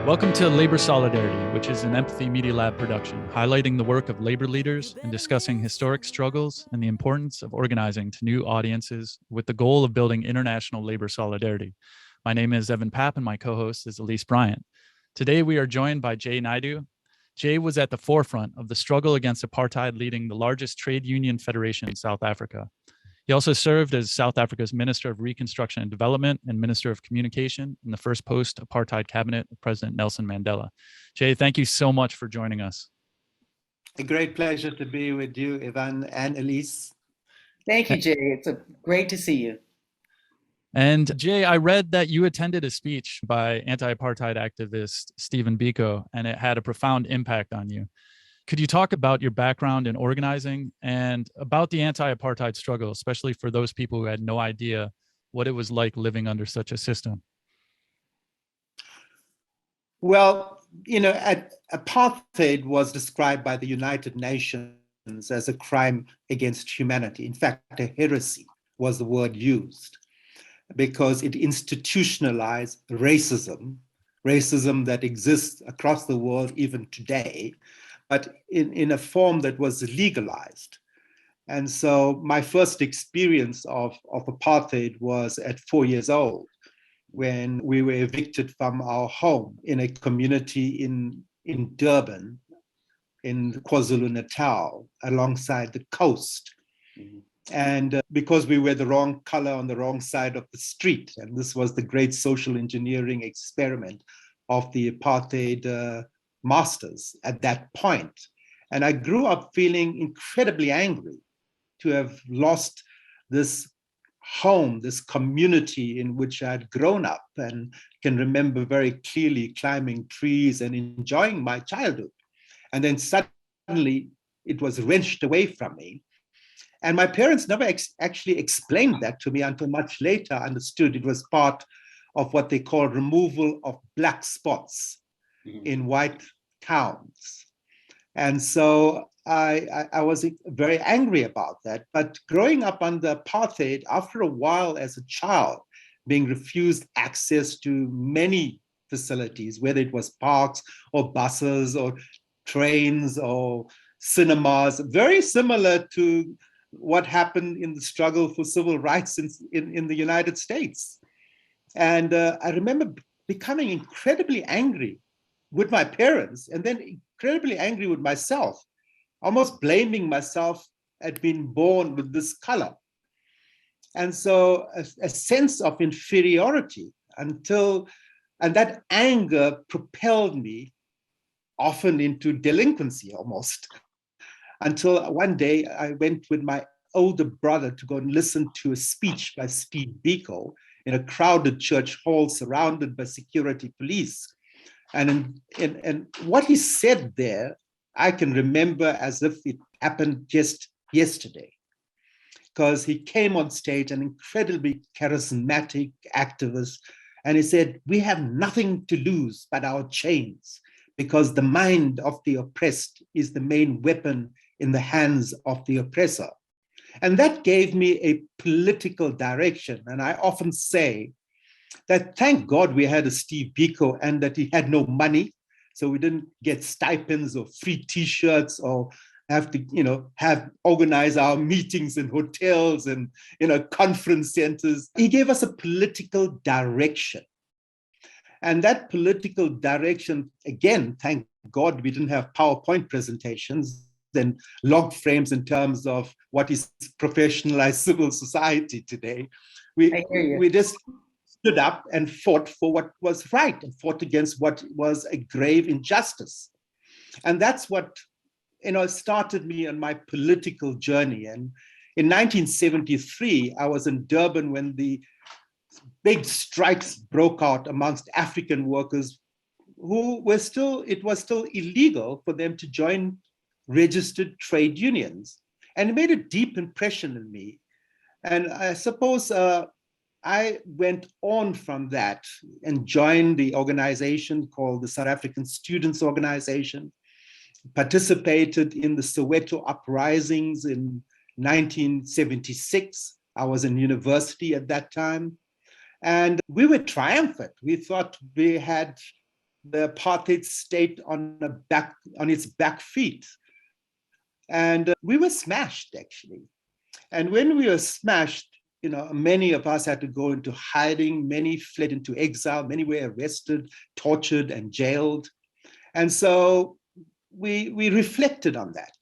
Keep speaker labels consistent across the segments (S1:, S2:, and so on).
S1: Welcome to Labor Solidarity, which is an Empathy Media Lab production, highlighting the work of labor leaders and discussing historic struggles and the importance of organizing to new audiences with the goal of building international labor solidarity. My name is Evan Papp, and my co-host is Elise Bryant. Today, we are joined by Jay Naidoo. Jay was at the forefront of the struggle against apartheid, leading the largest trade union federation in South Africa. He also served as South Africa's Minister of Reconstruction and Development and Minister of Communication in the first post-apartheid cabinet of President Nelson Mandela. Jay, thank you so much for joining us.
S2: A great pleasure to be with you, Ivan and Elise.
S3: Thank you, Jay. It's great to see you.
S1: And Jay, I read that you attended a speech by anti-apartheid activist Stephen Biko, and it had a profound impact on you. Could you talk about your background in organizing and about the anti-apartheid struggle, especially for those people who had no idea what it was like living under such a system?
S2: Well, apartheid was described by the United Nations as a crime against humanity. In fact, a heresy was the word used because it institutionalized racism that exists across the world even today, but in a form that was legalized. And so my first experience of apartheid was at 4 years old, when we were evicted from our home in a community in Durban, in KwaZulu-Natal, alongside the coast. Mm-hmm. And because we were the wrong color on the wrong side of the street, and this was the great social engineering experiment of the apartheid masters at that point. And I grew up feeling incredibly angry to have lost this home, this community in which I had grown up and can remember very clearly climbing trees and enjoying my childhood. And then suddenly it was wrenched away from me. And my parents never actually explained that to me until much later I understood it was part of what they call removal of black spots in white towns. And so I was very angry about that. But growing up under apartheid, after a while as a child, being refused access to many facilities, whether it was parks or buses or trains or cinemas, very similar to what happened in the struggle for civil rights in the United States. And I remember becoming incredibly angry with my parents, and then incredibly angry with myself, almost blaming myself at being born with this color. And so a sense of inferiority and that anger propelled me often into delinquency almost, until one day I went with my older brother to go and listen to a speech by Steve Biko in a crowded church hall surrounded by security police. And what he said there, I can remember as if it happened just yesterday, because he came on stage, an incredibly charismatic activist, and he said, "We have nothing to lose but our chains, because the mind of the oppressed is the main weapon in the hands of the oppressor." And that gave me a political direction. And I often say that thank God we had a Steve Biko and that he had no money. So we didn't get stipends or free t-shirts or have to, organize our meetings in hotels and, conference centers. He gave us a political direction. And that political direction, again, thank God we didn't have PowerPoint presentations and log frames in terms of what is professionalized civil society today. We just stood up and fought for what was right and fought against what was a grave injustice. And that's what, started me on my political journey. And in 1973, I was in Durban when the big strikes broke out amongst African workers who were it was still illegal for them to join registered trade unions. And it made a deep impression in me. And I suppose I went on from that and joined the organization called the South African Students Organization, participated in the Soweto uprisings in 1976. I was in university at that time. And we were triumphant. We thought we had the apartheid state on its back feet. And we were smashed, actually. And when we were smashed, many of us had to go into hiding, many fled into exile, many were arrested, tortured, and jailed. And so we reflected on that.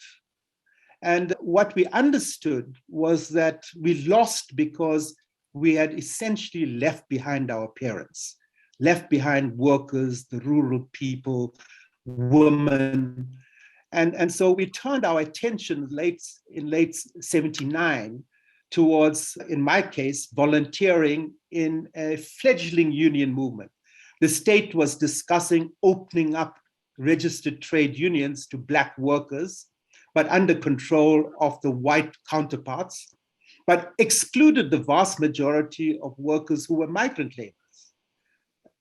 S2: And what we understood was that we lost because we had essentially left behind our parents, left behind workers, the rural people, women. And so we turned our attention in late 79 towards, in my case, volunteering in a fledgling union movement. The state was discussing opening up registered trade unions to Black workers, but under control of the white counterparts, but excluded the vast majority of workers who were migrant laborers.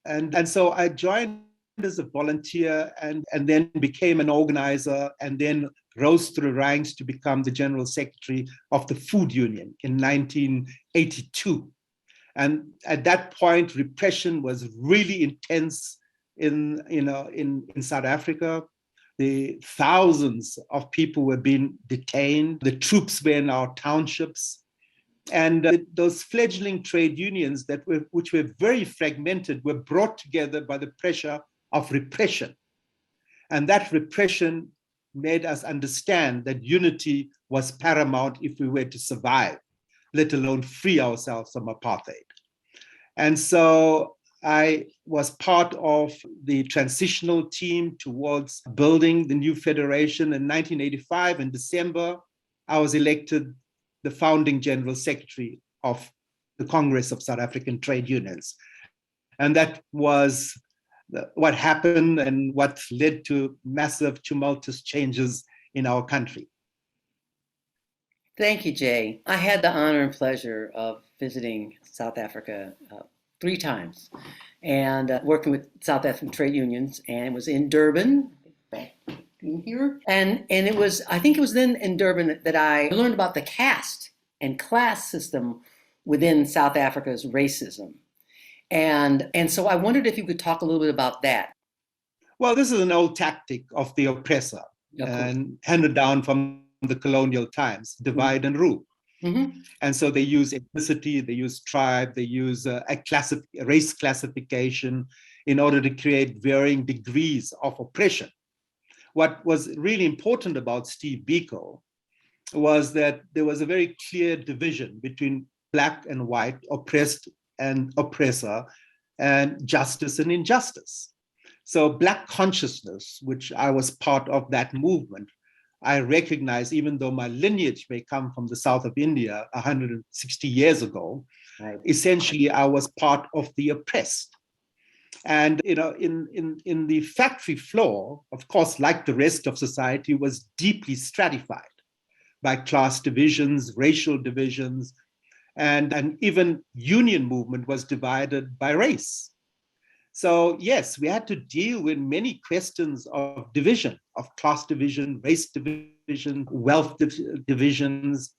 S2: And so I joined as a volunteer and then became an organizer and then rose through ranks to become the general secretary of the Food Union in 1982. And at that point, repression was really intense in South Africa. The thousands of people were being detained. The troops were in our townships. And those fledgling trade unions which were very fragmented were brought together by the pressure of repression. And that repression made us understand that unity was paramount if we were to survive, let alone free ourselves from apartheid. And so I was part of the transitional team towards building the new federation. In 1985, in December, I was elected the founding general secretary of the Congress of South African Trade Unions. And that was what happened and what led to massive tumultuous changes in our country.
S3: Thank you, Jay. I had the honor and pleasure of visiting South Africa 3 times and working with South African trade unions, and it was in Durban, back in here. And it was, I think it was then in Durban that I learned about the caste and class system within South Africa's racism. And so I wondered if you could talk a little bit about that.
S2: Well, this is an old tactic of the oppressor and handed down from the colonial times, divide and rule.
S3: Mm-hmm.
S2: And so they use ethnicity, they use tribe, they use race classification in order to create varying degrees of oppression. What was really important about Steve Biko was that there was a very clear division between Black and white, oppressed and oppressor, and justice and injustice. So Black consciousness, which I was part of that movement, I recognize, even though my lineage may come from the south of India 160 years ago, right, essentially I was part of the oppressed. And in the factory floor, of course, like the rest of society, was deeply stratified by class divisions, racial divisions, and even union movement was divided by race. So yes, we had to deal with many questions of division, of class division, race division, wealth divisions.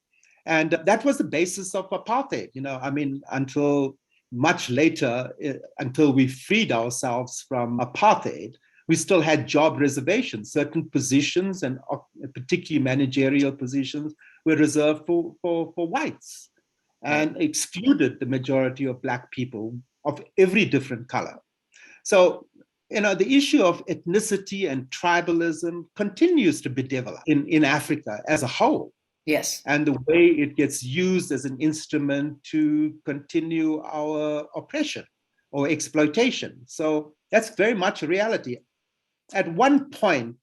S2: And that was the basis of apartheid, until much later, until we freed ourselves from apartheid, we still had job reservations. Certain positions, and particularly managerial positions, were reserved for whites and excluded the majority of Black people of every different color. So, the issue of ethnicity and tribalism continues to be developed in Africa as a whole.
S3: Yes.
S2: And the way it gets used as an instrument to continue our oppression or exploitation. So that's very much a reality. At one point,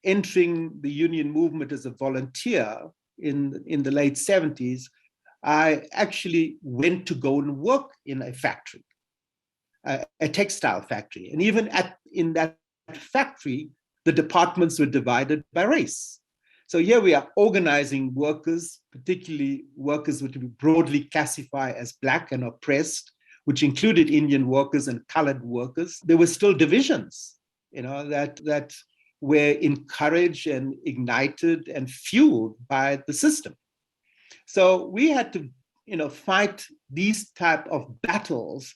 S2: entering the union movement as a volunteer in the late 70s, I actually went to go and work in a factory, a textile factory. And even in that factory, the departments were divided by race. So here we are organizing workers, particularly workers which we broadly classify as Black and oppressed, which included Indian workers and colored workers. There were still divisions, that were encouraged and ignited and fueled by the system. So we had to, fight these type of battles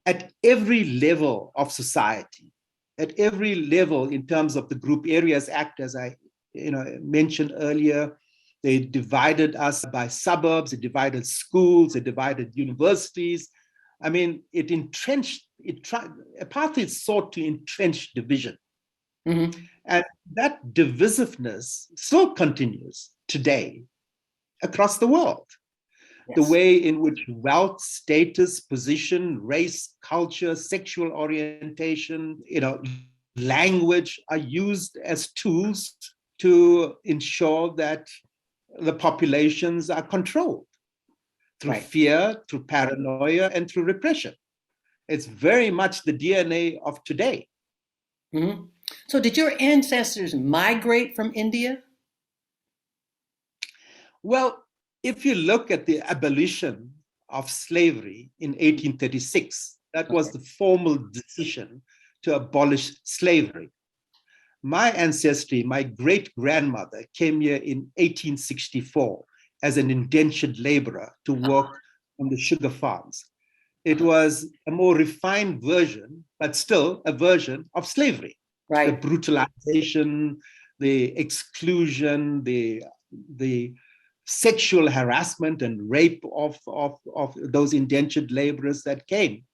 S2: at every level of society, at every level in terms of the Group Areas Act, as I mentioned earlier. They divided us by suburbs, it divided schools, it divided universities. I mean, apartheid sought to entrench division.
S3: Mm-hmm.
S2: And that divisiveness still continues today across the world.
S3: Yes.
S2: The way in which wealth, status, position, race, culture, sexual orientation, language are used as tools to ensure that the populations are controlled through
S3: Right.
S2: fear, through paranoia, and through repression. It's very much the DNA of today.
S3: Mm-hmm. So did your ancestors migrate from India?
S2: Well, if you look at the abolition of slavery in 1836, that was the formal decision to abolish slavery. My ancestry, my great-grandmother, came here in 1864 as an indentured laborer to work on the sugar farms. It was a more refined version, but still a version of slavery.
S3: Right.
S2: The brutalization, the exclusion, the sexual harassment and rape of those indentured laborers that came.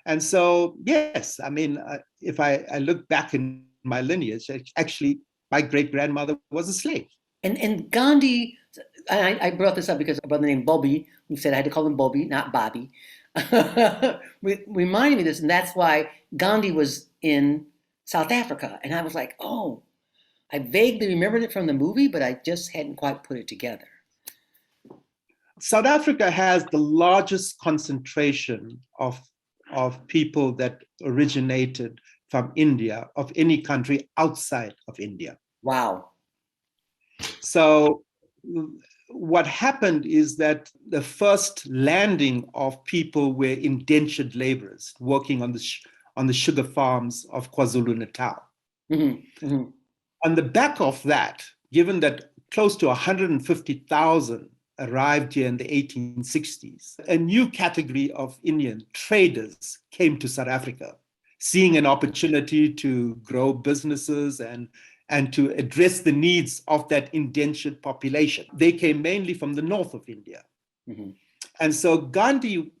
S2: And so, yes, I mean, if I look back in my lineage, actually, my great-grandmother was a slave.
S3: And Gandhi, and I brought this up because a brother named Bobby, who said I had to call him Bobby, not Bobby, reminded me of this, and that's why Gandhi was in South Africa. And I was like, oh, I vaguely remembered it from the movie, but I just hadn't quite put it together.
S2: South Africa has the largest concentration of people that originated from India, of any country outside of India.
S3: Wow.
S2: So what happened is that the first landing of people were indentured laborers working on the sugar farms of KwaZulu-Natal.
S3: Mm-hmm. Mm-hmm.
S2: On the back of that, given that close to 150,000 arrived here in the 1860s, a new category of Indian traders came to South Africa, seeing an opportunity to grow businesses and to address the needs of that indentured population. They came mainly from the north of India.
S3: Mm-hmm.
S2: And so Gandhi,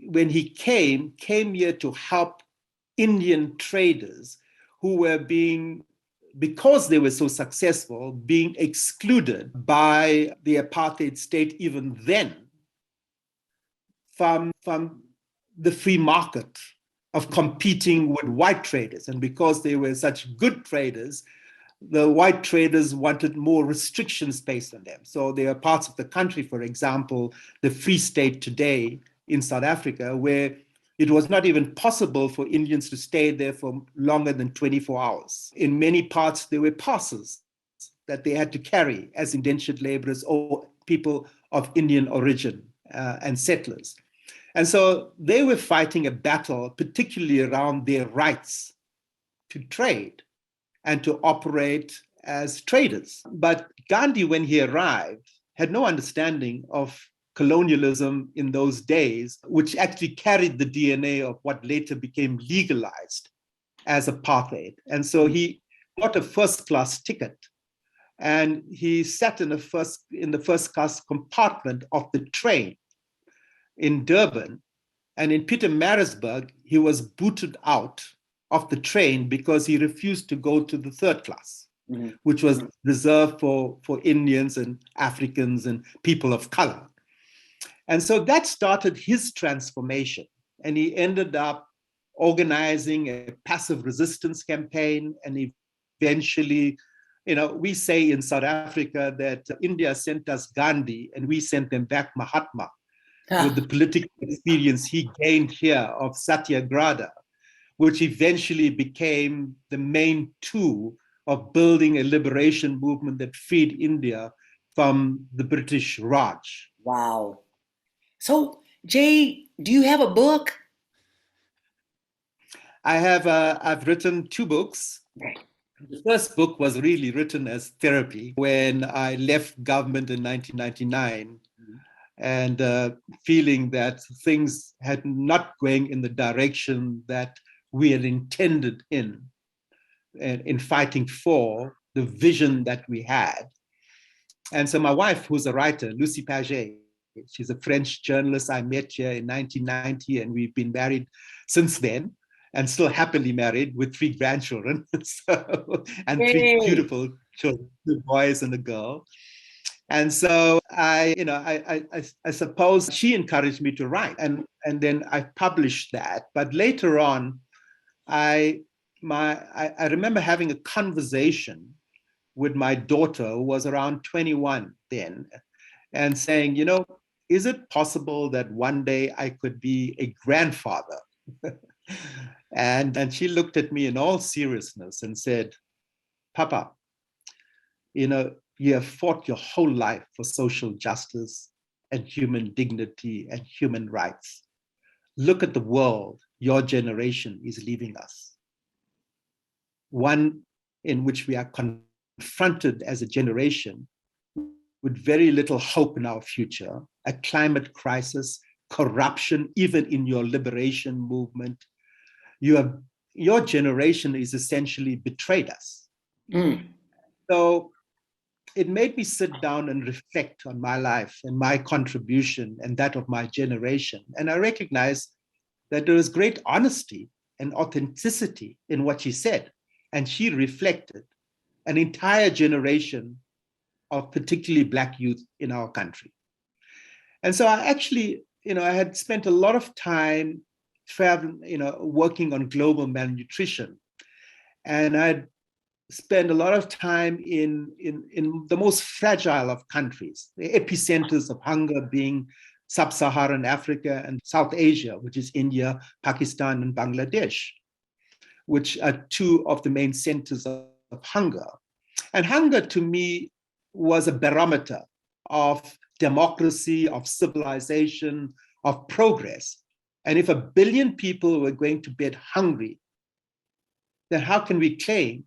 S2: when he came here to help Indian traders who were because they were so successful, being excluded by the apartheid state even then from the free market of competing with white traders. And because they were such good traders, the white traders wanted more restrictions placed on them. So there are parts of the country, for example, the Free State today in South Africa, where it was not even possible for Indians to stay there for longer than 24 hours. In many parts, there were passes that they had to carry as indentured laborers or people of Indian origin and settlers. And so they were fighting a battle, particularly around their rights to trade and to operate as traders. But Gandhi, when he arrived, had no understanding of colonialism in those days, which actually carried the DNA of what later became legalized as apartheid. And so he got a first-class ticket, and he sat in the first-class compartment of the train in Durban. And in Pietermaritzburg, he was booted out of the train because he refused to go to the third class, mm-hmm. which was reserved for Indians and Africans and people of color. And so that started his transformation. And he ended up organizing a passive resistance campaign. And eventually, we say in South Africa that India sent us Gandhi and we sent them back Mahatma with the political experience he gained here of Satyagraha, which eventually became the main tool of building a liberation movement that freed India from the British Raj.
S3: Wow. So, Jay, do you have a book?
S2: I've written 2 books. The first book was really written as therapy when I left government in 1999. and feeling that things had not going in the direction that we had intended in fighting for the vision that we had. And so my wife, who's a writer, Lucy Paget, she's a French journalist I met here in 1990, and we've been married since then, and still happily married with 3 grandchildren, and 3 beautiful children, 2 boys and a girl. And so I suppose she encouraged me to write, and then I published that. But later on, I remember having a conversation with my daughter, who was around 21 then, and saying, is it possible that one day I could be a grandfather? And she looked at me in all seriousness and said, Papa, you have fought your whole life for social justice and human dignity and human rights. Look at the world your generation is leaving us. One in which we are confronted as a generation with very little hope in our future, a climate crisis, corruption, even in your liberation movement. Your generation is essentially betrayed us. So it made me sit down and reflect on my life and my contribution and that of my generation. And I recognized that there was great honesty and authenticity in what she said. And she reflected an entire generation of particularly Black youth in our country. And so I actually, I had spent a lot of time traveling, working on global malnutrition. And I'd spend a lot of time in the most fragile of countries, the epicenters of hunger being sub-Saharan Africa and South Asia, which is India, Pakistan, and Bangladesh, which are 2 of the main centers of hunger. And hunger to me was a barometer of democracy, of civilization, of progress. And if 1 billion people were going to bed hungry, then how can we claim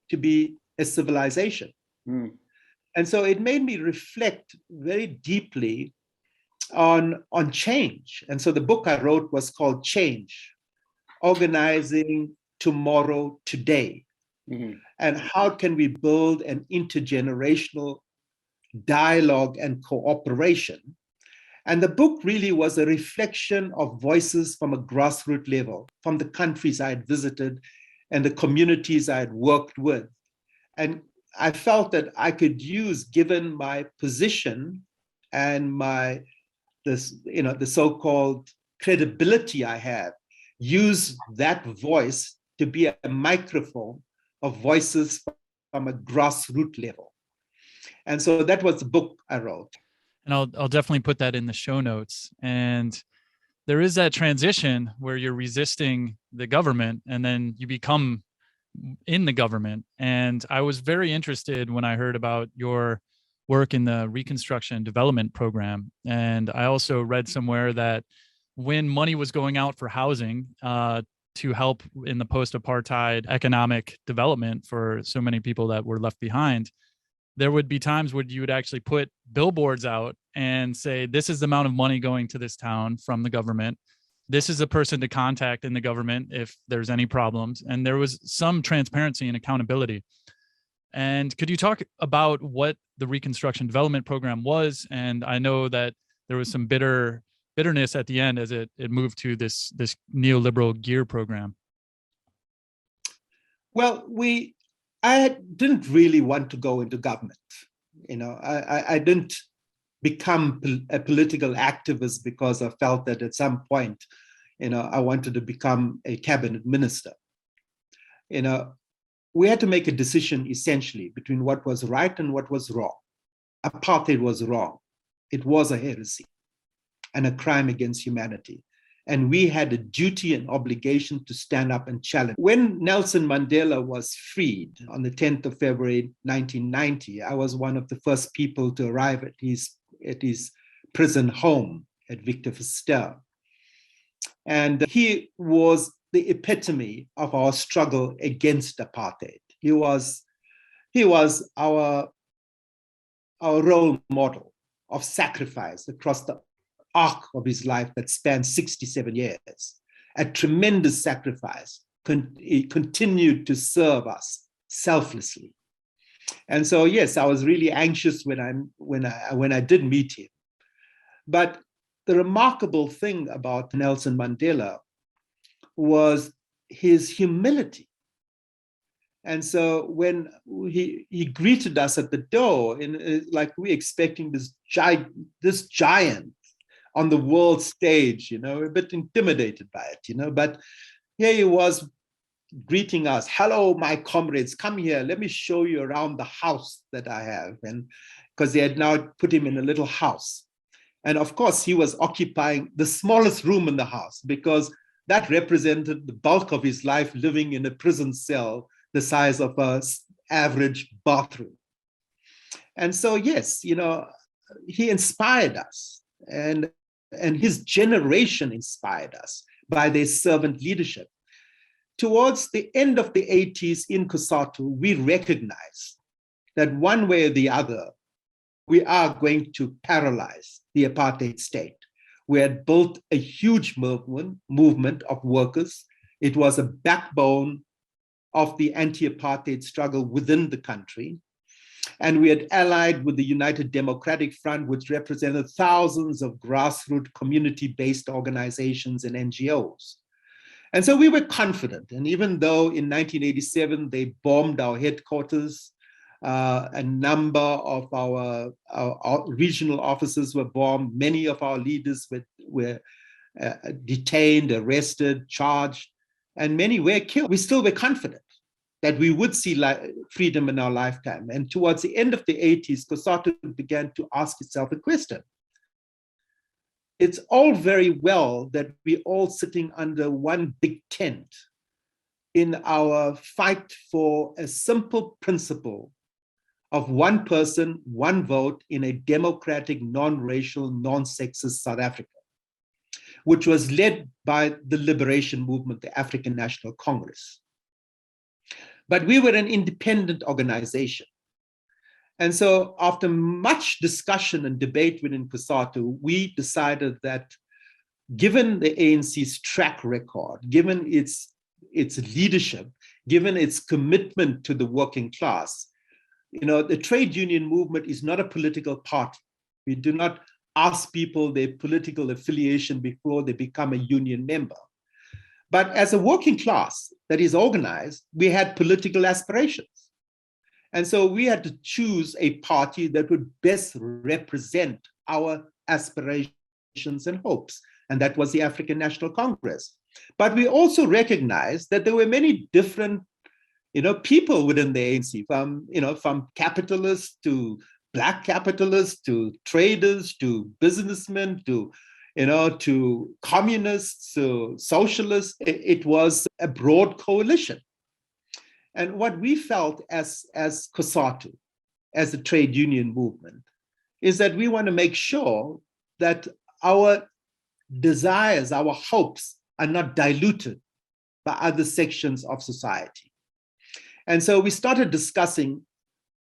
S2: to be a civilization? And so it made me reflect very deeply on change. And so the book I wrote was called Change, Organizing Tomorrow Today. And how can we build an intergenerational dialogue and cooperation? And the book really was a reflection of voices from a grassroots level, from the countries I had visited and the communities I had worked with. And I felt that I could use, given my position and the so-called credibility I have, use that voice to be a microphone of voices from a grassroots level. And so that was the book I wrote.
S1: And I'll definitely put that in the show notes. And there is that transition where you're resisting the government and then you become in the government. And I was very interested when I heard about your work in the Reconstruction and Development Program. And I also read somewhere that when money was going out for housing to help in the post-apartheid economic development for so many people that were left behind, there would be times where you would actually put billboards out and say, this is the amount of money going to this town from the government. This is a person to contact in the government if there's any problems. And there was some transparency and accountability. And could you talk about what the Reconstruction Development Program was? And I know that there was some bitterness at the end as it moved to this neoliberal GEAR program.
S2: Well, I didn't really want to go into government. I didn't become a political activist because I felt that at some point, I wanted to become a cabinet minister. We had to make a decision essentially between what was right and what was wrong. Apartheid was wrong. It was a heresy and a crime against humanity. And we had a duty and obligation to stand up and challenge. When Nelson Mandela was freed on the 10th of February, 1990, I was one of the first people to arrive at his prison home at Victor Verster. And he was the epitome of our struggle against apartheid. He was our role model. of sacrifice across the arc of his life that spanned 67 years. A tremendous sacrifice. He continued to serve us selflessly. And so, yes, I was really anxious when I did meet him. But the remarkable thing about Nelson Mandela was his humility. And so when he greeted us at the door, like we expecting this giant on the world stage, a bit intimidated by it, but here he was greeting us. Hello, my comrades, come here. Let me show you around the house that I have. And because they had now put him in a little house. And of course, he was occupying the smallest room in the house because that represented the bulk of his life living in a prison cell the size of an average bathroom. And so, yes, he inspired us, and his generation inspired us by their servant leadership. Towards the end of the 80s in COSATU, we recognized that one way or the other, we are going to paralyze the apartheid state. We had built a huge movement of workers. It was a backbone of the anti-apartheid struggle within the country. And we had allied with the United Democratic Front, which represented thousands of grassroots community-based organizations and NGOs. And so we were confident. And even though in 1987, they bombed our headquarters, a number of our regional offices were bombed, many of our leaders were detained, arrested, charged, and many were killed. We still were confident that we would see freedom in our lifetime. And towards the end of the 80s, COSATU began to ask itself a question. It's all very well that we're all sitting under one big tent in our fight for a simple principle of one person, one vote in a democratic, non-racial, non-sexist South Africa, which was led by the liberation movement, the African National Congress. But we were an independent organization. And so after much discussion and debate within COSATU, we decided that given the ANC's track record, given its leadership, given its commitment to the working class, the trade union movement is not a political party. We do not ask people their political affiliation before they become a union member. But as a working class that is organized, we had political aspirations. And so we had to choose a party that would best represent our aspirations and hopes. And that was the African National Congress. But we also recognized that there were many different people within the ANC, from capitalists to Black capitalists to traders to businessmen to communists to socialists. It was a broad coalition. And what we felt as COSATU, as a trade union movement, is that we want to make sure that our desires, our hopes are not diluted by other sections of society. And so we started discussing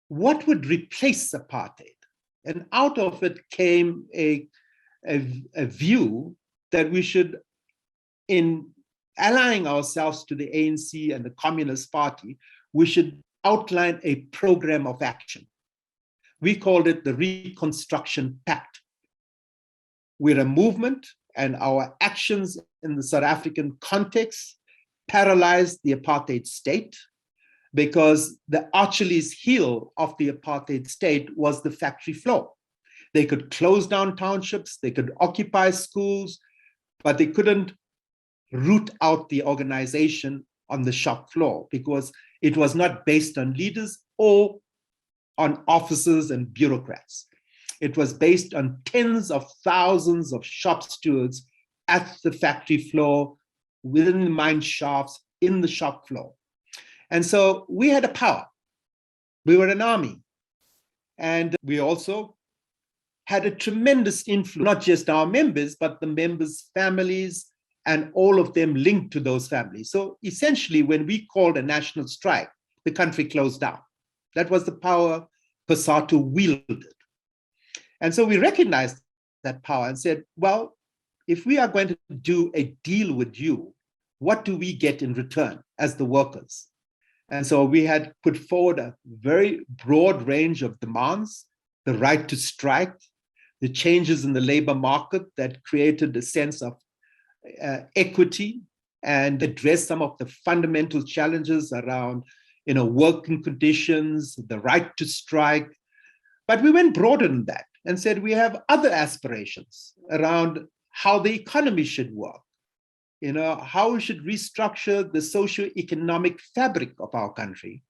S2: what would replace apartheid. And out of it came a view that we should, in allying ourselves to the ANC and the Communist Party, we should outline a program of action. We called it the Reconstruction Pact. We're a movement, and our actions in the South African context paralyzed the apartheid state, because the Achilles heel of the apartheid state was the factory floor. They could close down townships, they could occupy schools, but they couldn't root out the organization on the shop floor because it was not based on leaders or on officers and bureaucrats. It was based on tens of thousands of shop stewards at the factory floor, within the mine shafts, in the shop floor. And so we had a power. We were an army. And we also had a tremendous influence, not just our members, but the members' families, and all of them linked to those families. So essentially, when we called a national strike, the country closed down. That was the power COSATU wielded. And so we recognized that power and said, well, if we are going to do a deal with you, what do we get in return as the workers? And so we had put forward a very broad range of demands: the right to strike, the changes in the labor market that created a sense of equity and addressed some of the fundamental challenges around working conditions, the right to strike. But we went broader than that and said we have other aspirations around how the economy should work, how we should restructure the socio-economic fabric of our country.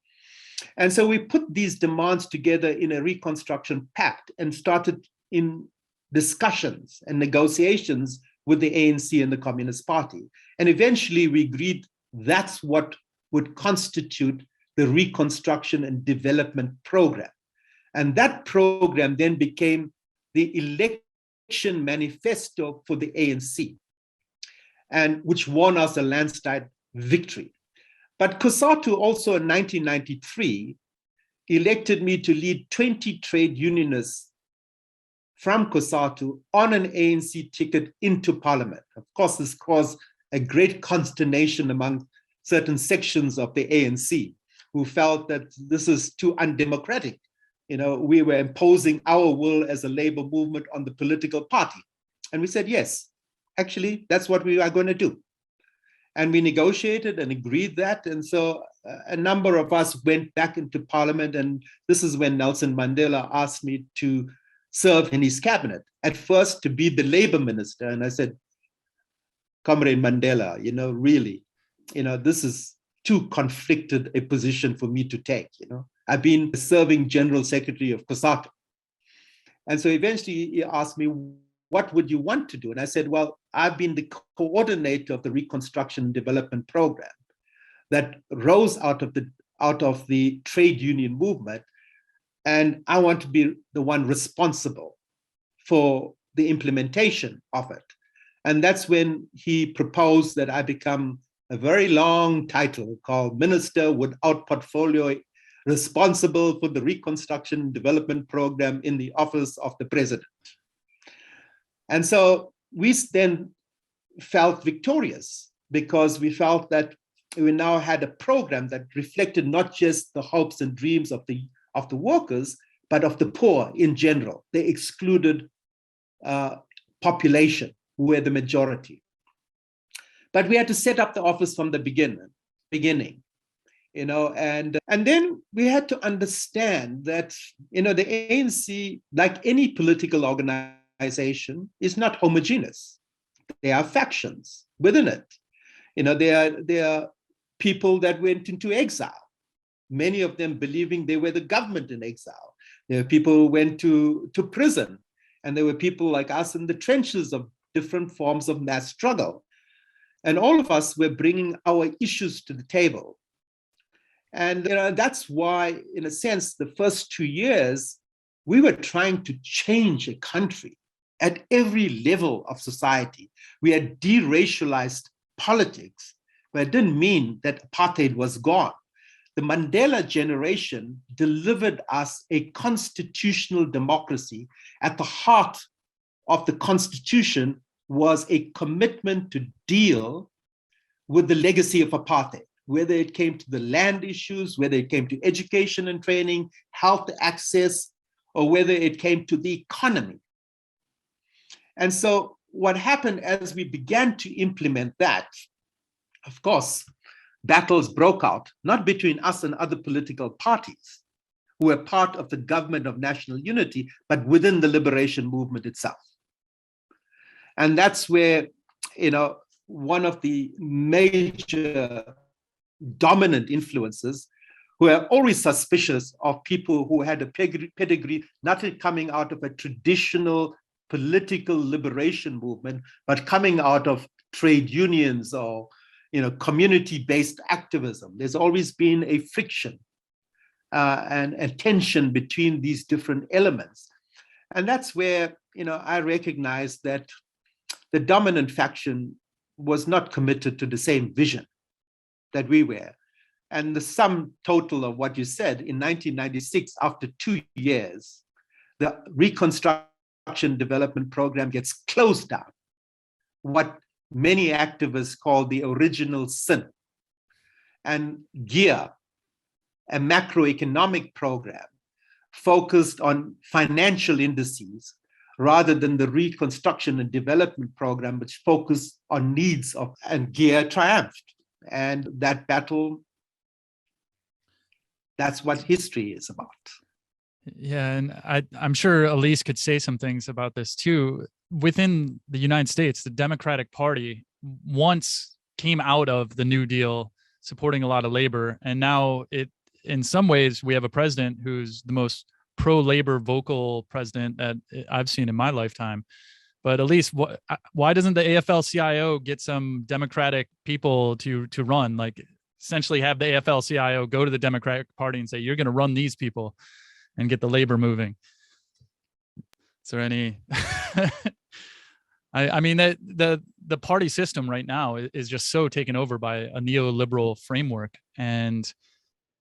S2: And so we put these demands together in a reconstruction pact and started in discussions and negotiations with the ANC and the Communist Party. And eventually we agreed that's what would constitute the Reconstruction and Development Program. And that program then became the election manifesto for the ANC, and which won us a landslide victory. But COSATU also in 1993 elected me to lead 20 trade unionists from COSATU on an ANC ticket into parliament. Of course, this caused a great consternation among certain sections of the ANC who felt that this is too undemocratic. We were imposing our will as a labor movement on the political party. And we said, yes, actually, that's what we are going to do. And we negotiated and agreed that. And so a number of us went back into parliament. And this is when Nelson Mandela asked me to serve in his cabinet, at first to be the labor minister. And I said, Comrade Mandela, really, this is too conflicted a position for me to take. I've been serving general secretary of COSATU. And so eventually he asked me, what would you want to do? And I said, well, I've been the coordinator of the Reconstruction and Development Program that rose out of the trade union movement. And I want to be the one responsible for the implementation of it. And that's when he proposed that I become a very long title called Minister Without Portfolio, responsible for the Reconstruction and Development Program in the office of the President. And so we then felt victorious because we felt that we now had a program that reflected not just the hopes and dreams of the workers, but of the poor in general, the excluded population who were the majority. But we had to set up the office from the beginning, and then we had to understand that, the ANC, like any political organization, is not homogeneous. There are factions within it. There are people that went into exile, many of them believing they were the government in exile. There are people who went to prison, and there were people like us in the trenches of different forms of mass struggle. And all of us were bringing our issues to the table. And that's why, in a sense, the first 2 years, we were trying to change a country at every level of society. We had deracialized politics, but it didn't mean that apartheid was gone. The Mandela generation delivered us a constitutional democracy. At the heart of the Constitution was a commitment to deal with the legacy of apartheid, whether it came to the land issues, whether it came to education and training, health access, or whether it came to the economy. And so what happened as we began to implement that, of course, battles broke out, not between us and other political parties who were part of the government of national unity, but within the liberation movement itself. And that's where, one of the major dominant influences who are always suspicious of people who had a pedigree, not coming out of a traditional political liberation movement, but coming out of trade unions or community-based activism. There's always been a friction and a tension between these different elements. And that's where I recognize that the dominant faction was not committed to the same vision that we were. And the sum total of what you said, in 1996, after 2 years, the Reconstruction Reconstruction Development Program gets closed down, what many activists call the original sin, and GEAR, a macroeconomic program focused on financial indices rather than the Reconstruction and Development Program, which focused on needs of, and GEAR triumphed. And that battle, that's what history is about.
S1: Yeah, and I'm sure Elise could say some things about this too. Within the United States, the Democratic Party once came out of the New Deal supporting a lot of labor, and now in some ways, we have a president who's the most pro-labor vocal president that I've seen in my lifetime. But at least, why doesn't the AFL-CIO get some Democratic people to run? Like, essentially have the AFL-CIO go to the Democratic Party and say, you're going to run these people and get the labor moving. Is there any... I mean, the party system right now is just so taken over by a neoliberal framework. And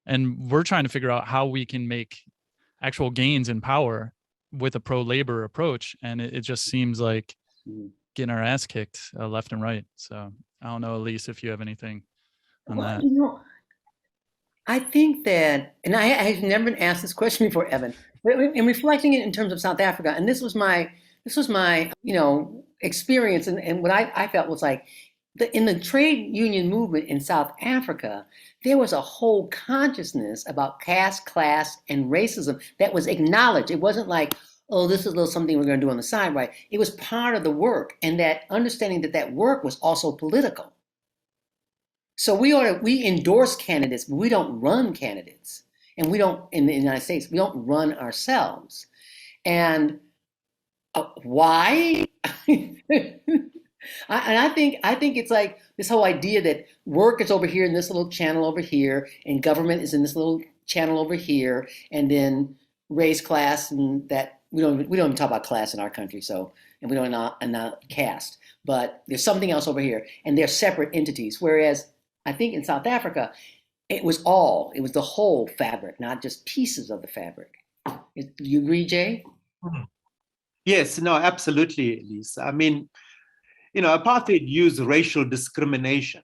S1: we're trying to figure out how we can make actual gains in power with a pro-labor approach. And it just seems like getting our ass kicked left and right. So I don't know, Elise, if you have anything on that.
S3: You know, I think that, and I've never been asked this question before, Evan, but in reflecting it in terms of South Africa, and this was my experience, and what I felt was like, in the trade union movement in South Africa, there was a whole consciousness about caste, class, and racism that was acknowledged. It wasn't like, oh, this is a little something we're going to do on the side, right? It was part of the work, and that understanding that work was also political. So we endorse candidates, but we don't run candidates, and we don't, in the United States, we don't run ourselves. And why? I think it's like this whole idea that work is over here in this little channel over here, and government is in this little channel over here, and then race, class, and that we don't even talk about class in our country. So, and we don't not caste, but there's something else over here, and they're separate entities. Whereas I think in South Africa, it was the whole fabric, not just pieces of the fabric. Do you agree, Jay?
S2: Yes, no, absolutely, Elise. I mean, apartheid used racial discrimination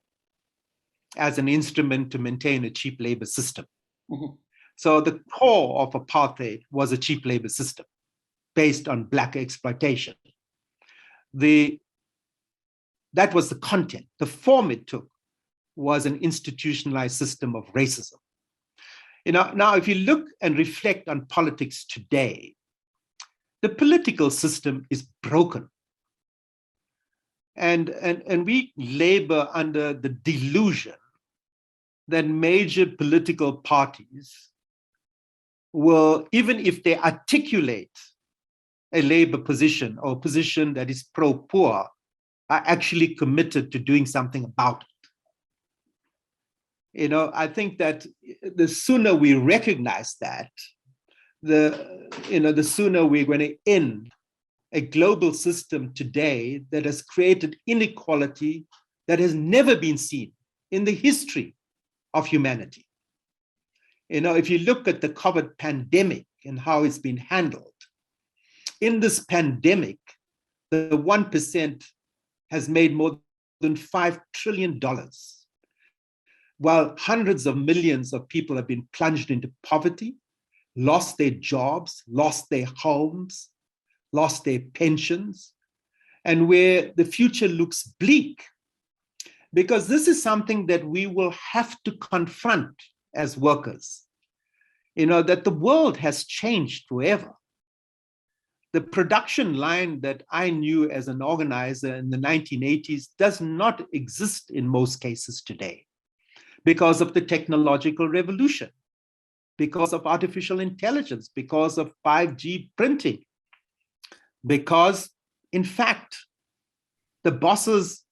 S2: as an instrument to maintain a cheap labor system.
S3: Mm-hmm.
S2: So the core of apartheid was a cheap labor system based on Black exploitation. That was the content. The form it took was an institutionalized system of racism. Now, if you look and reflect on politics today, the political system is broken. And we labor under the delusion that major political parties will, even if they articulate a labor position or a position that is pro-poor, are actually committed to doing something about it. I think that the sooner we recognize that, the sooner we're going to end a global system today that has created inequality that has never been seen in the history of humanity. If you look at the COVID pandemic and how it's been handled, in this pandemic, the 1% has made more than $5 trillion, while hundreds of millions of people have been plunged into poverty, lost their jobs, lost their homes, lost their pensions, and where the future looks bleak. Because this is something that we will have to confront as workers, that the world has changed forever. The production line that I knew as an organizer in the 1980s does not exist in most cases today because of the technological revolution, because of artificial intelligence, because of 5G printing, because, in fact, the bosses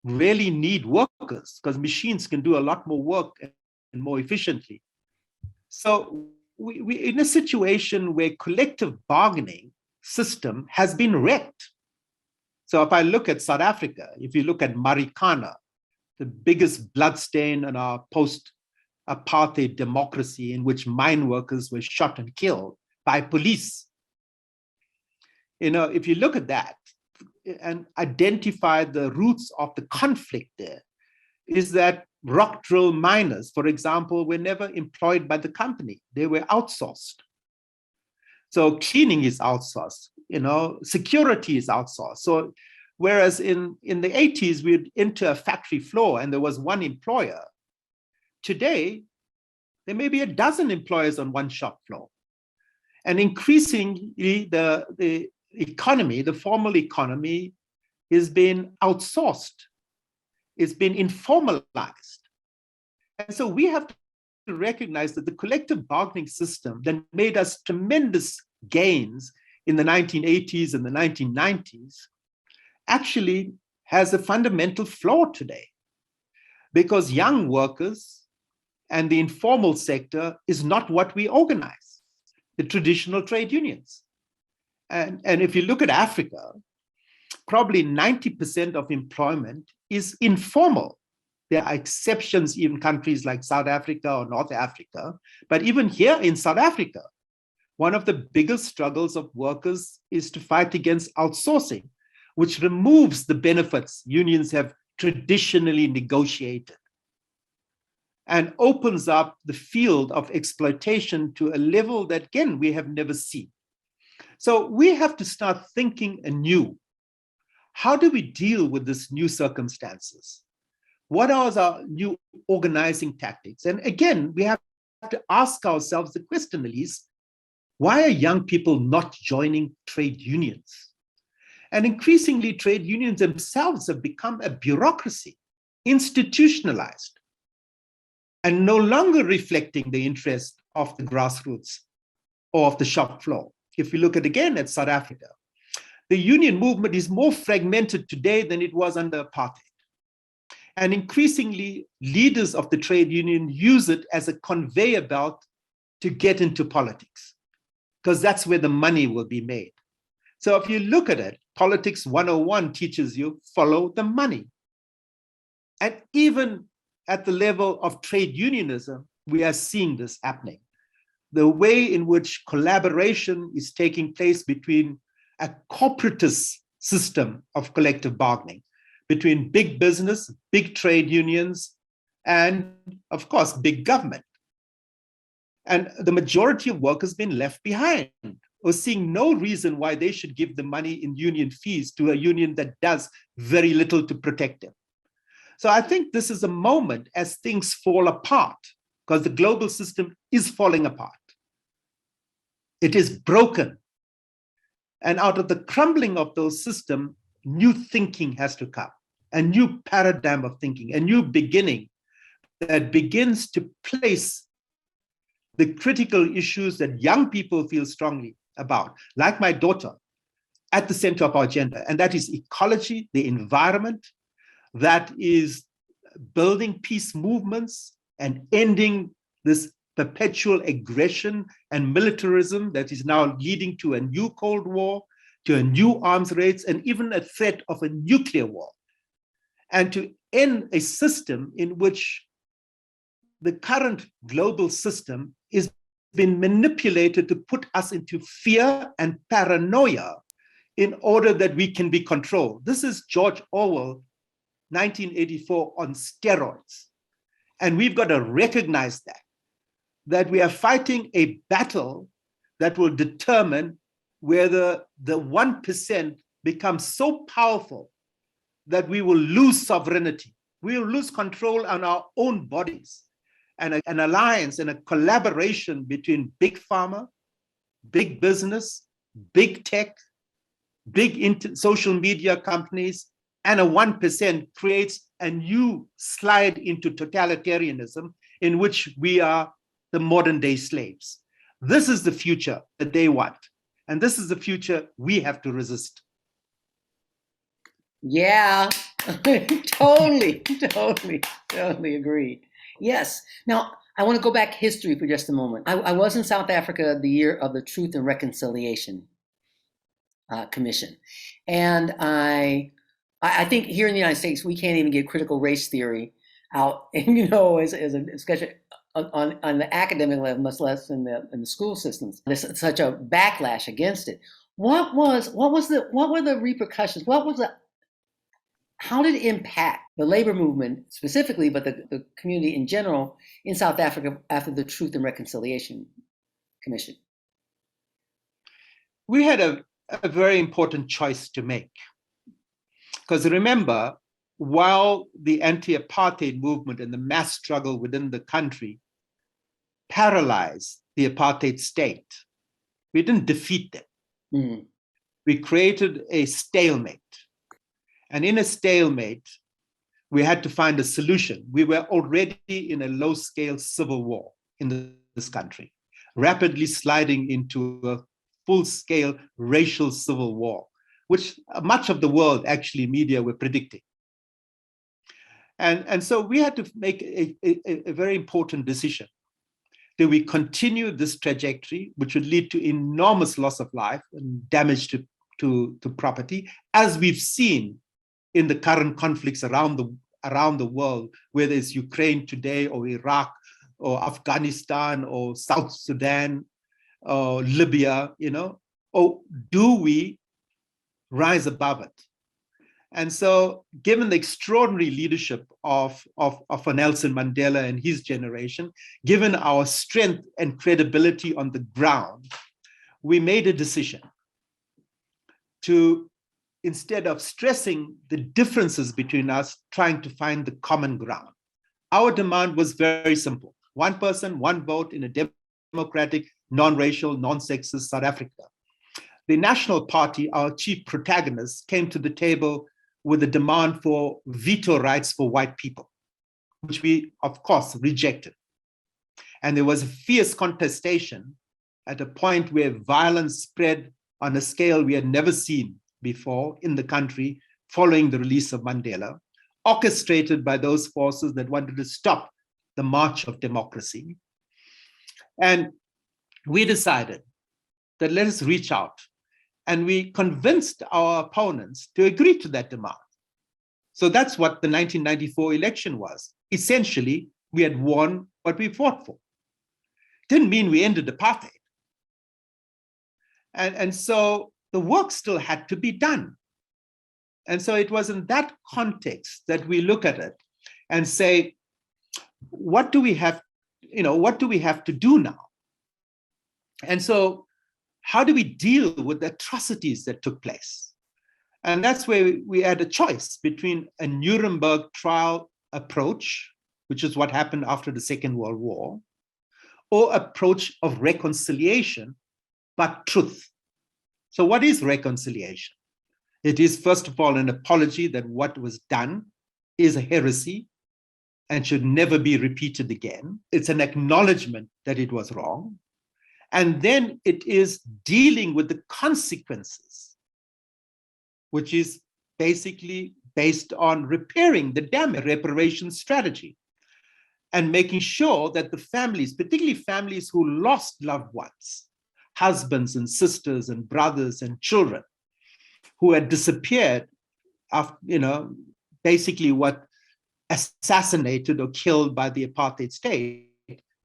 S2: really need workers because machines can do a lot more work and more efficiently. So we're in a situation where collective bargaining system has been wrecked. So if I look at South Africa, if you look at Marikana, the biggest bloodstain in our post-apartheid democracy, in which mine workers were shot and killed by police. If you look at that and identify the roots of the conflict there, is that rock drill miners, for example, were never employed by the company. They were outsourced. So cleaning is outsourced, security is outsourced. So whereas in the 80s, we'd enter a factory floor and there was one employer, today, there may be a dozen employers on one shop floor. And increasingly, the economy, the formal economy, is being outsourced. It's been informalized. And so we have to recognize that the collective bargaining system that made us tremendous gains in the 1980s and the 1990s actually has a fundamental flaw today, because young workers and the informal sector is not what we organize, the traditional trade unions. And if you look at Africa, probably 90% of employment is informal. There are exceptions in countries like South Africa or North Africa, but even here in South Africa, one of the biggest struggles of workers is to fight against outsourcing, which removes the benefits unions have traditionally negotiated and opens up the field of exploitation to a level that, again, we have never seen. So we have to start thinking anew. How do we deal with this new circumstances? What are our new organizing tactics? And again, we have to ask ourselves the question, Elise, why are young people not joining trade unions? And increasingly, trade unions themselves have become a bureaucracy, institutionalized, and no longer reflecting the interest of the grassroots or of the shop floor. If we look again at South Africa, the union movement is more fragmented today than it was under apartheid. And increasingly, leaders of the trade union use it as a conveyor belt to get into politics, because that's where the money will be made. So if you look at it, Politics 101 teaches you follow the money. And even at the level of trade unionism, we are seeing this happening. The way in which collaboration is taking place between a corporatist system of collective bargaining, between big business, big trade unions, and of course, big government. And the majority of workers been left behind, or seeing no reason why they should give the money in union fees to a union that does very little to protect them. So I think this is a moment as things fall apart, because the global system is falling apart. It is broken. And out of the crumbling of those systems, new thinking has to come, a new paradigm of thinking, a new beginning that begins to place the critical issues that young people feel strongly about, like my daughter, at the center of our agenda. And that is ecology, the environment, that is building peace movements and ending this perpetual aggression and militarism that is now leading to a new Cold War, to a new arms race, and even a threat of a nuclear war. And to end a system in which the current global system is being manipulated to put us into fear and paranoia in order that we can be controlled. This is George Orwell, 1984 on steroids. And we've got to recognize that we are fighting a battle that will determine whether the 1% becomes so powerful that we will lose sovereignty. We will lose control on our own bodies. And an alliance and a collaboration between big pharma, big business, big tech, big social media companies, and a 1% creates a new slide into totalitarianism in which we are the modern day slaves. This is the future that they want. And this is the future we have to resist.
S3: Yeah, totally agreed. Yes. Now, I want to go back history for just a moment. I was in South Africa the year of the Truth and Reconciliation Commission. And I think here in the United States, we can't even get critical race theory out, as a discussion on the academic level, much less in the school systems. There's such a backlash against it. what were the repercussions? How did it impact the labor movement specifically, but the community in general in South Africa after the Truth and Reconciliation Commission?
S2: We had a very important choice to make. Because remember, while the anti-apartheid movement and the mass struggle within the country paralyzed the apartheid state, we didn't defeat them.
S3: Mm.
S2: We created a stalemate. And in a stalemate, we had to find a solution. We were already in a low-scale civil war in this country, rapidly sliding into a full-scale racial civil war, which much of the world, actually, media were predicting. And so we had to make a very important decision. Do we continue this trajectory, which would lead to enormous loss of life and damage to property, as we've seen in the current conflicts around the world, whether it's Ukraine today or Iraq or Afghanistan or South Sudan or Libya, or do we rise above it? And so, given the extraordinary leadership of Nelson Mandela and his generation, given our strength and credibility on the ground, we made a decision to, instead of stressing the differences between us, trying to find the common ground. Our demand was very simple: one person, one vote in a democratic, non-racial, non-sexist South Africa. The National Party, our chief protagonist, came to the table with a demand for veto rights for white people, which we, of course, rejected. And there was a fierce contestation at a point where violence spread on a scale we had never seen before in the country following the release of Mandela, orchestrated by those forces that wanted to stop the march of democracy. And we decided that let us reach out. And we convinced our opponents to agree to that demand. So that's what the 1994 election was. Essentially, we had won what we fought for. Didn't mean we ended apartheid. And so the work still had to be done. And so it was in that context that we look at it and say, what do we have to do now? And so how do we deal with the atrocities that took place? And that's where we had a choice between a Nuremberg trial approach, which is what happened after the Second World War, or approach of reconciliation, but truth. So what is reconciliation? It is, first of all, an apology that what was done is a heresy and should never be repeated again. It's an acknowledgement that it was wrong. And then it is dealing with the consequences, which is basically based on repairing the damage, reparation strategy, and making sure that the families, particularly families who lost loved ones, husbands and sisters and brothers and children who had disappeared after, basically what assassinated or killed by the apartheid state,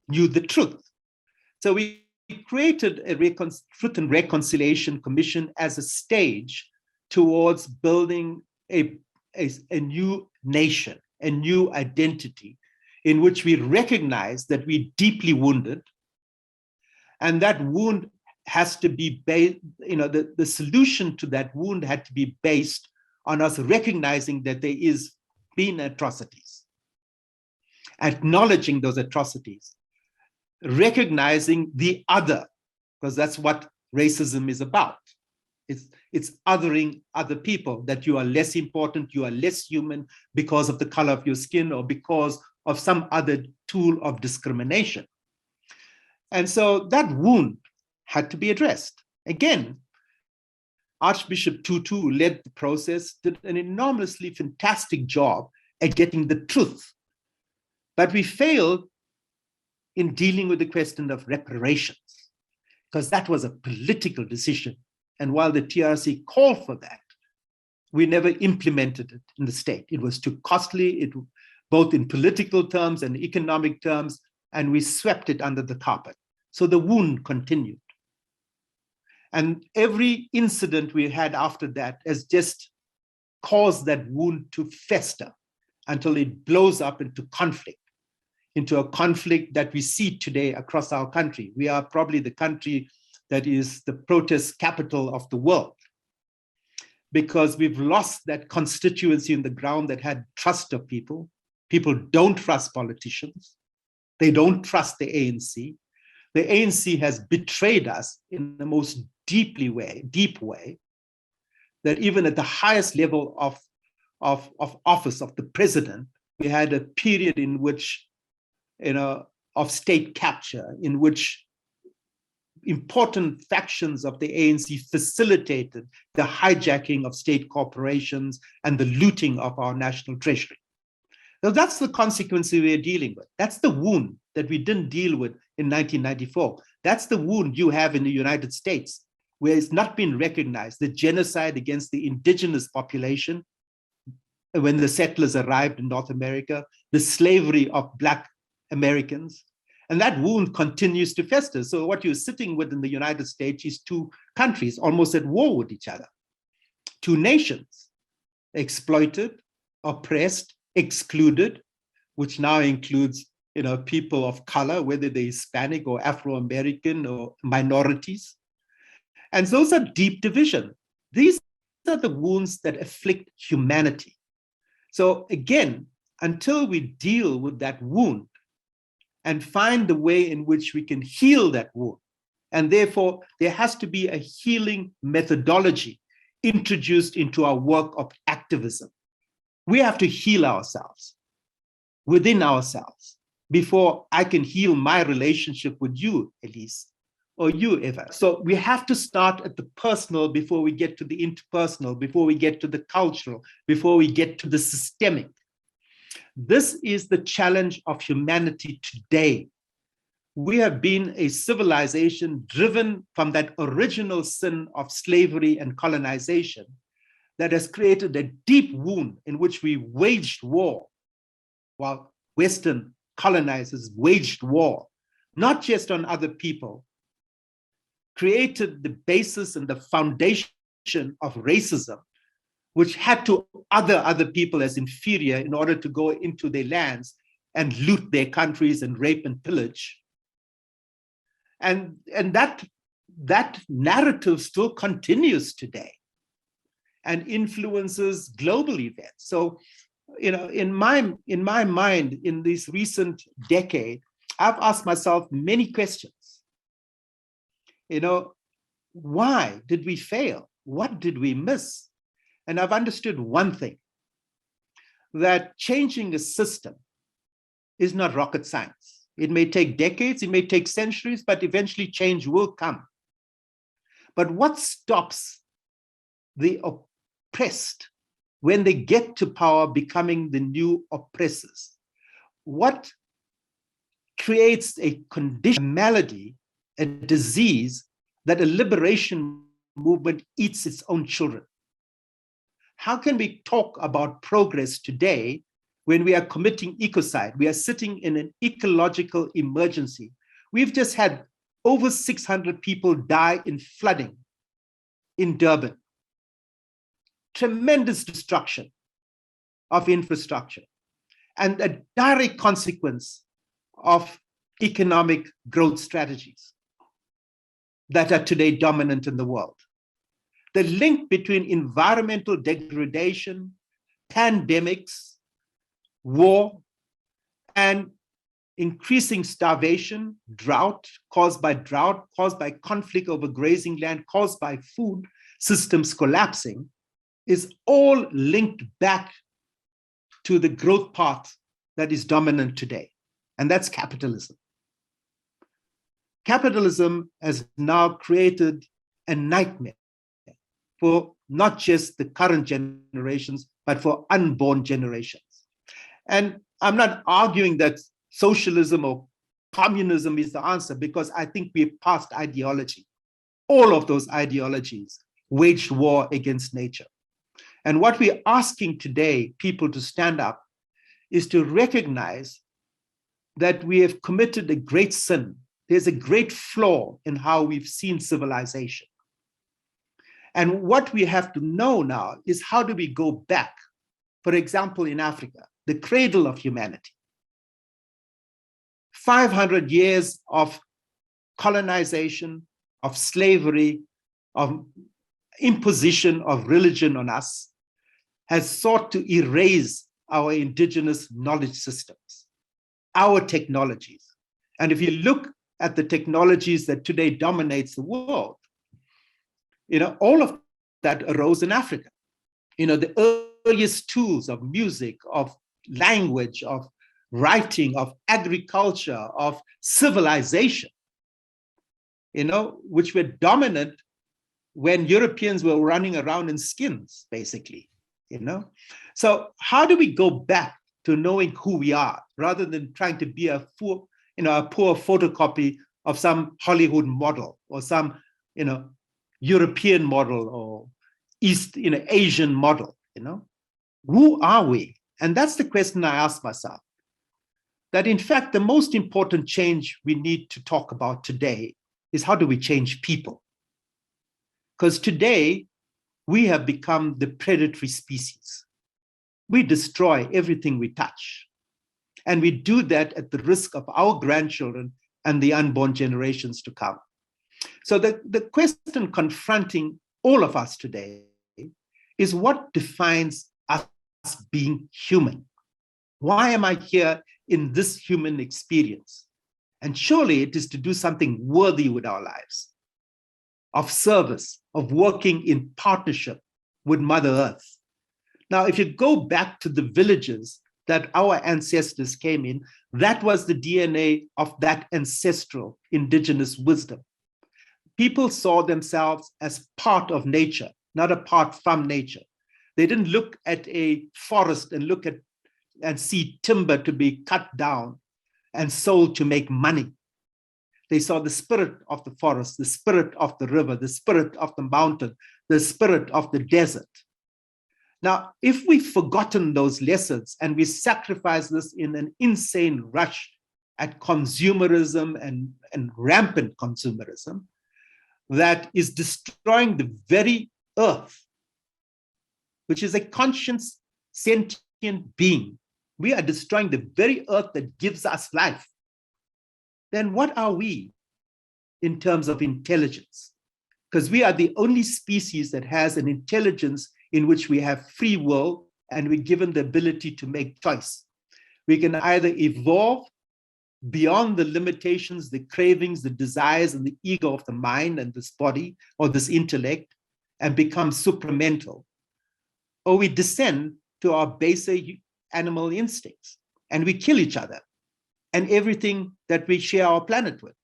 S2: knew the truth. So we created a Truth and Reconciliation Commission as a stage towards building a new nation, a new identity, in which we recognize that we're deeply wounded, and that wound has to be based, the solution to that wound had to be based on us recognizing that there is been atrocities, acknowledging those atrocities, recognizing the other, because that's what racism is about. It's othering other people, that you are less important, you are less human because of the color of your skin or because of some other tool of discrimination. And so that wound had to be addressed. Again, Archbishop Tutu led the process, did an enormously fantastic job at getting the truth. But we failed in dealing with the question of reparations, because that was a political decision. And while the TRC called for that, we never implemented it in the state. It was too costly, both in political terms and economic terms, and we swept it under the carpet. So the wound continued. And every incident we had after that has just caused that wound to fester until it blows up into conflict, into a conflict that we see today across our country. We are probably the country that is the protest capital of the world, because we've lost that constituency in the ground that had trust of people. People don't trust politicians. They don't trust the ANC. The ANC has betrayed us in the most deep way, that even at the highest level of office of the president, we had a period in which, of state capture, in which important factions of the ANC facilitated the hijacking of state corporations and the looting of our national treasury. So that's the consequence we're dealing with. That's the wound that we didn't deal with in 1994. That's the wound you have in the United States, where it's not been recognized, the genocide against the indigenous population when the settlers arrived in North America, the slavery of Black Americans, and that wound continues to fester. So what you're sitting with in the United States is two countries almost at war with each other. Two nations, exploited, oppressed, excluded, which now includes people of color, whether they're Hispanic or Afro-American or minorities. And those are deep division. These are the wounds that afflict humanity. So again, until we deal with that wound and find the way in which we can heal that wound, and therefore there has to be a healing methodology introduced into our work of activism. We have to heal ourselves, within ourselves, before I can heal my relationship with you, Elise, or you, Eva. So we have to start at the personal before we get to the interpersonal, before we get to the cultural, before we get to the systemic. This is the challenge of humanity today. We have been a civilization driven from that original sin of slavery and colonization that has created a deep wound in which we waged war, while Western colonizers waged war, not just on other people, created the basis and the foundation of racism, which had to other people as inferior in order to go into their lands and loot their countries and rape and pillage. And that narrative still continues today and influences global events. So, in my mind, in this recent decade, I've asked myself many questions. Why did we fail? What did we miss? And I've understood one thing, that changing a system is not rocket science. It may take decades, it may take centuries, but eventually change will come. But what stops the oppressed when they get to power becoming the new oppressors? What creates a condition, a malady, a disease that a liberation movement eats its own children? How can we talk about progress today when we are committing ecocide? We are sitting in an ecological emergency. We've just had over 600 people die in flooding in Durban. Tremendous destruction of infrastructure and a direct consequence of economic growth strategies that are today dominant in the world. The link between environmental degradation, pandemics, war, and increasing starvation, drought, caused by conflict over grazing land, caused by food systems collapsing, is all linked back to the growth path that is dominant today, and that's capitalism. Capitalism has now created a nightmare for not just the current generations, but for unborn generations. And I'm not arguing that socialism or communism is the answer, because I think we're past ideology. All of those ideologies waged war against nature. And what we're asking today, people to stand up, is to recognize that we have committed a great sin. There's a great flaw in how we've seen civilization. And what we have to know now is how do we go back? For example, in Africa, the cradle of humanity. 500 years of colonization, of slavery, of imposition of religion on us, has sought to erase our indigenous knowledge systems, our technologies. And if you look at the technologies that today dominates the world, all of that arose in Africa. The earliest tools of music, of language, of writing, of agriculture, of civilization, which were dominant when Europeans were running around in skins, basically, So how do we go back to knowing who we are rather than trying to be a poor photocopy of some Hollywood model or some, European model or Asian model, Who are we? And that's the question I ask myself. That in fact, the most important change we need to talk about today is how do we change people? Because today, we have become the predatory species. We destroy everything we touch. And we do that at the risk of our grandchildren and the unborn generations to come. So the question confronting all of us today is what defines us being human? Why am I here in this human experience? And surely it is to do something worthy with our lives, of service, of working in partnership with Mother Earth. Now, if you go back to the villages that our ancestors came in, that was the DNA of that ancestral indigenous wisdom. People saw themselves as part of nature, not apart from nature. They didn't look at a forest and see timber to be cut down and sold to make money. They saw the spirit of the forest, the spirit of the river, the spirit of the mountain, the spirit of the desert. Now, if we've forgotten those lessons and we sacrifice this in an insane rush at consumerism and rampant consumerism, that is destroying the very earth, which is a conscious, sentient being. We are destroying the very earth that gives us life. Then what are we in terms of intelligence? Because we are the only species that has an intelligence in which we have free will and we're given the ability to make choice. We can either evolve beyond the limitations, the cravings, the desires, and the ego of the mind and this body or this intellect and become supramental, or we descend to our baser animal instincts and we kill each other and everything that we share our planet with.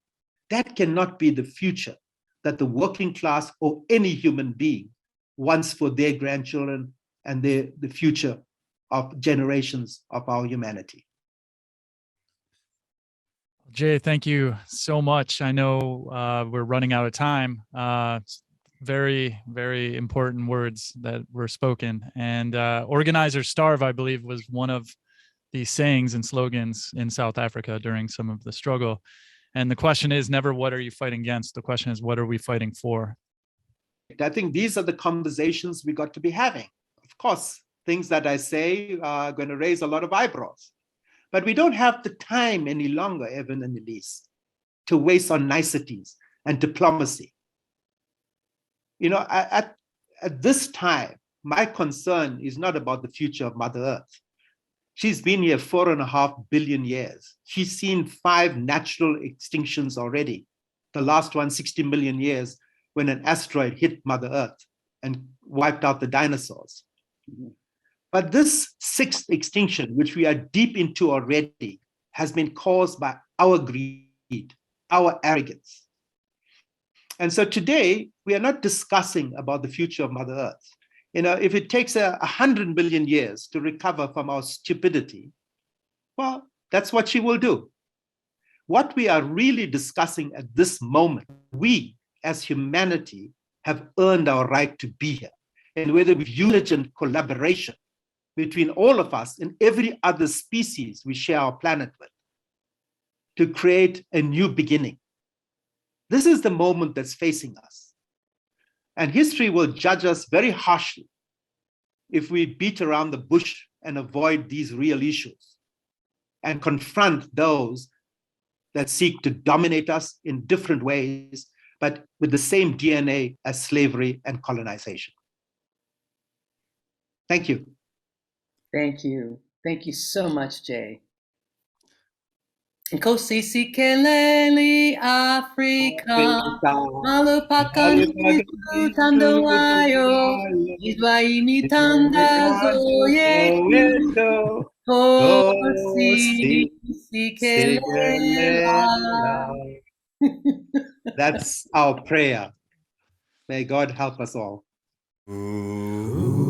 S2: That cannot be the future that the working class or any human being wants for their grandchildren and the future of generations of our humanity.
S1: Jay, thank you so much. I know we're running out of time. Very, very important words that were spoken. And organizers starve, I believe, was one of the sayings and slogans in South Africa during some of the struggle. And the question is never, what are you fighting against? The question is, what are we fighting for?
S2: I think these are the conversations we got to be having. Of course, things that I say are going to raise a lot of eyebrows. But we don't have the time any longer, Evan and Elise, to waste on niceties and diplomacy. At this time, my concern is not about the future of Mother Earth. She's been here 4.5 billion years. She's seen 5 natural extinctions already. The last one, 60 million years, when an asteroid hit Mother Earth and wiped out the dinosaurs. But this 6th extinction, which we are deep into already, has been caused by our greed, our arrogance. And so today, we are not discussing about the future of Mother Earth. If it takes 100 million years to recover from our stupidity, well, that's what she will do. What we are really discussing at this moment, we as humanity have earned our right to be here. And whether we use in collaboration between all of us and every other species we share our planet with to create a new beginning. This is the moment that's facing us. And history will judge us very harshly if we beat around the bush and avoid these real issues and confront those that seek to dominate us in different ways, but with the same DNA as slavery and colonization. Thank you.
S3: Thank you. Thank you so much, Jay. Nkosi sikeleli Afrika, malupakani utandawayo, izwa imitandazo yetu, Nkosi sikelela.
S2: That's our prayer. May God help us all.
S4: Ooh.